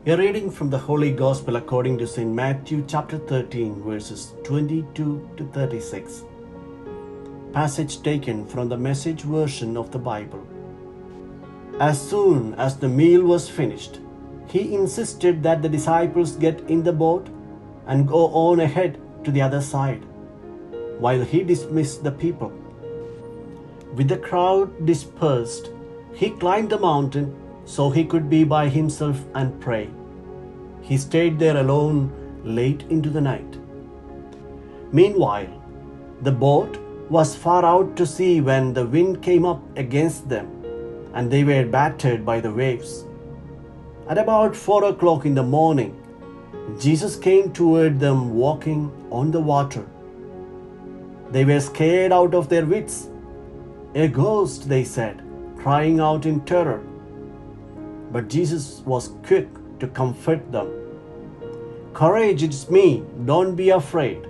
A reading from the Holy Gospel according to St. Matthew chapter 13 verses 22 to 36. Passage taken from the Message version of the Bible. As soon as the meal was finished, he insisted that the disciples get in the boat and go on ahead to the other side, while he dismissed the people. With the crowd dispersed, he climbed the mountain so he could be by himself and pray. He stayed there alone late into the night. Meanwhile, the boat was far out to sea when the wind came up against them, and they were battered by the waves. At about 4 o'clock in the morning, Jesus came toward them walking on the water. They were scared out of their wits. "A ghost," they said, crying out in terror. But Jesus was quick to comfort them. "Courage, it's me, don't be afraid."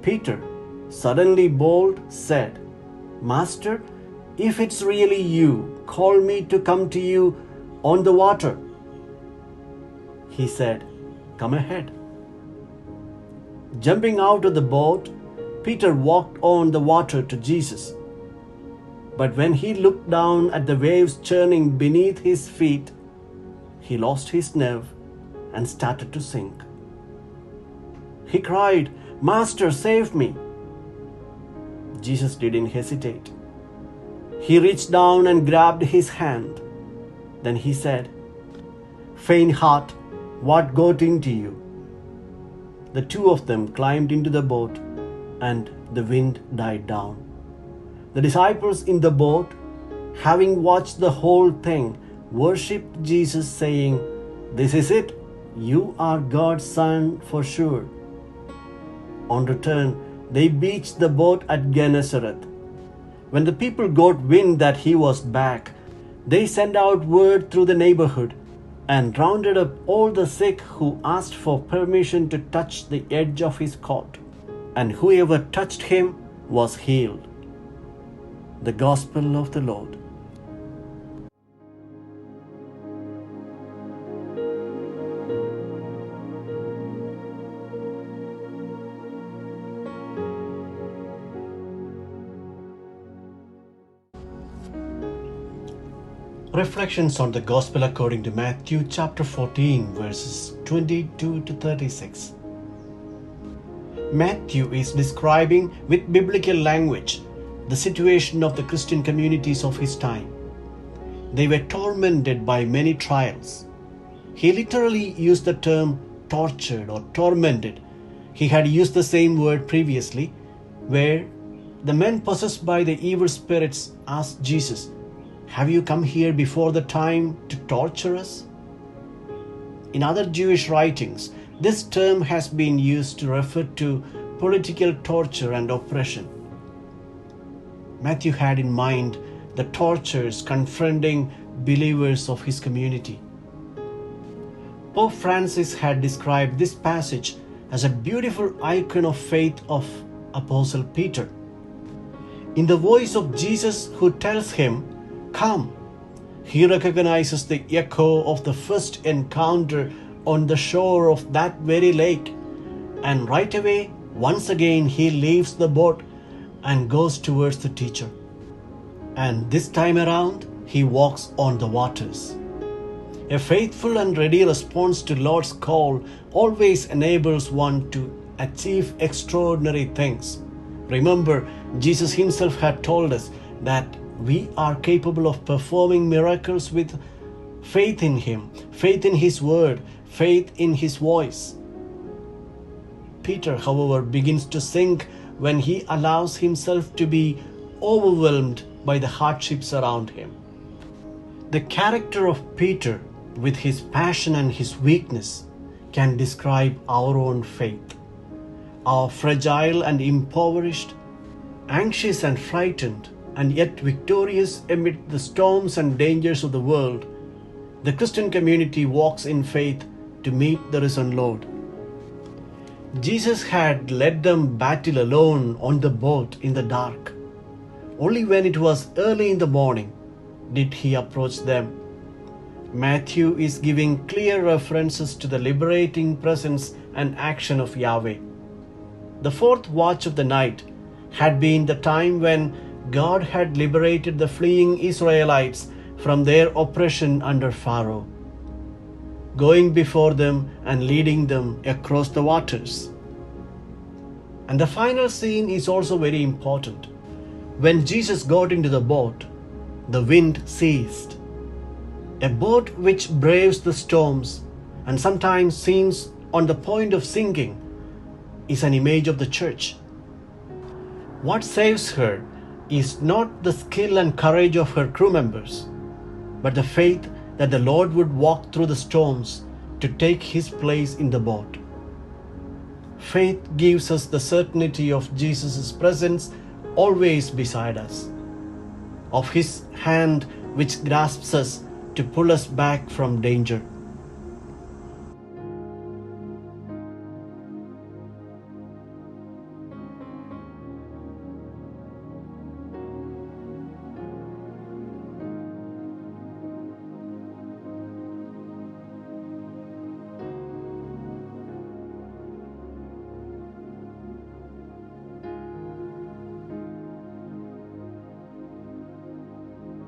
Peter, suddenly bold, said, "Master, if it's really you, call me to come to you on the water." He said, "Come ahead." Jumping out of the boat, Peter walked on the water to Jesus. But when he looked down at the waves churning beneath his feet, he lost his nerve and started to sink. He cried, "Master, save me." Jesus didn't hesitate. He reached down and grabbed his hand. Then he said, "Faint heart, what got into you?" The two of them climbed into the boat, and the wind died down. The disciples in the boat, having watched the whole thing, worshipped Jesus, saying, "This is it. You are God's Son for sure." On return, they beached the boat at Gennesaret. When the people got wind that he was back, they sent out word through the neighborhood and rounded up all the sick who asked for permission to touch the edge of his coat. And whoever touched him was healed. The Gospel of the Lord. Reflections on the Gospel according to Matthew chapter 14 verses 22 to 36. Matthew is describing with biblical language the situation of the Christian communities of his time. They were tormented by many trials. He literally used the term tortured or tormented. He had used the same word previously, where the men possessed by the evil spirits asked Jesus, "Have you come here before the time to torture us?" In other Jewish writings, this term has been used to refer to political torture and oppression. Matthew had in mind the tortures confronting believers of his community. Pope Francis had described this passage as a beautiful icon of faith of Apostle Peter. In the voice of Jesus who tells him, "Come," he recognizes the echo of the first encounter on the shore of that very lake, and right away, once again, he leaves the boat and goes towards the teacher. And this time around, he walks on the waters. A faithful and ready response to Lord's call always enables one to achieve extraordinary things. Remember, Jesus himself had told us that we are capable of performing miracles with faith in him, faith in his word, faith in his voice. Peter, however, begins to sink when he allows himself to be overwhelmed by the hardships around him. The character of Peter, with his passion and his weakness, can describe our own faith. Our fragile and impoverished, anxious and frightened, and yet victorious amid the storms and dangers of the world, the Christian community walks in faith to meet the risen Lord. Jesus had let them battle alone on the boat in the dark. Only when it was early in the morning did he approach them. Matthew is giving clear references to the liberating presence and action of Yahweh. The fourth watch of the night had been the time when God had liberated the fleeing Israelites from their oppression under Pharaoh, going before them and leading them across the waters. And the final scene is also very important. When Jesus got into the boat, the wind ceased. A boat which braves the storms and sometimes seems on the point of sinking is an image of the church. What saves her is not the skill and courage of her crew members, but the faith that the Lord would walk through the storms to take His place in the boat. Faith gives us the certainty of Jesus' presence always beside us, of His hand which grasps us to pull us back from danger.